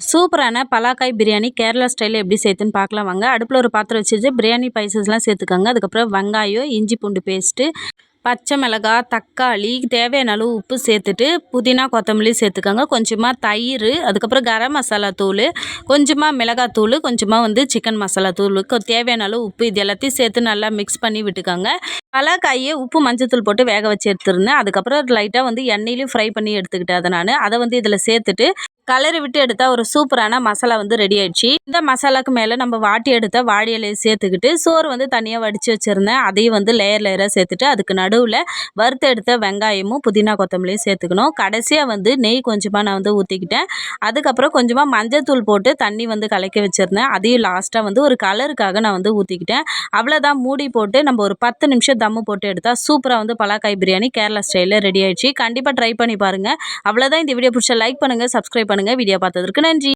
சூப்பரான பலாக்காய் பிரியாணி கேரளா ஸ்டைலில் எப்படி செய்யுதுன்னு பார்க்கலாம் வாங்க. அடுப்பில் ஒரு பாத்திரம் வச்சுட்டு பிரியாணி ஸ்பைசஸ்லாம் சேர்த்துக்கோங்க. அதுக்கப்புறம் வெங்காயம், இஞ்சி பூண்டு பேஸ்ட்டு, பச்சை மிளகாய், தக்காளி, தேவையான அளவு உப்பு சேர்த்துட்டு புதினா கொத்தமல்லி சேர்த்துக்கோங்க. கொஞ்சமாக தயிர், அதுக்கப்புறம் கரம் மசாலா தூள், கொஞ்சமாக மிளகாத்தூள், கொஞ்சமாக சிக்கன் மசாலா தூள், தேவையான அளவு உப்பு, இது எல்லாத்தையும் சேர்த்து நல்லா மிக்ஸ் பண்ணி விட்டுக்கோங்க. பலாக்காயை உப்பு மஞ்சத்தூள் போட்டு வேக வச்சு எடுத்துருந்தேன். அதுக்கப்புறம் லைட்டாக எண்ணெயிலையும் ஃப்ரை பண்ணி எடுத்துக்கிட்டேன். நான் அதை இதில் சேர்த்துட்டு கலரி விட்டு எடுத்தால் ஒரு சூப்பரான மசாலா ரெடி ஆயிடுச்சு. இந்த மசாலாவுக்கு மேலே நம்ம வாட்டி எடுத்த வாழை இலையை சேர்த்துக்கிட்டு சோறு தனியாக வடித்து வச்சுருந்தேன். அதையும் லேயர் லேயராக சேர்த்துட்டு அதுக்கு நடுவில் வறுத்து எடுத்த வெங்காயமும் புதினா கொத்தமல்லியும் சேர்த்துக்கணும். கடைசியாக நெய் கொஞ்சமாக நான் ஊற்றிக்கிட்டேன். அதுக்கப்புறம் கொஞ்சமாக மஞ்சத்தூள் போட்டு தண்ணி கலக்கி வச்சுருந்தேன். அதையும் லாஸ்ட்டாக ஒரு கலருக்காக நான் ஊற்றிக்கிட்டேன். அவ்வளோதான், மூடி போட்டு நம்ம ஒரு 10 நிமிஷம் தம்மு போட்டு எடுத்தால் சூப்பராக பலாக்காய் பிரியாணி கேரளா ஸ்டைலில் ரெடி ஆயிடுச்சு. கண்டிப்பாக ட்ரை பண்ணி பாருங்கள். அவ்வளோதான். இந்த வீடியோ பிடிச்சா லைக் பண்ணுங்கள், சப்ஸ்கிரைப் பண்ணுங்கள். வீடியோ பார்த்ததற்கு நன்றி.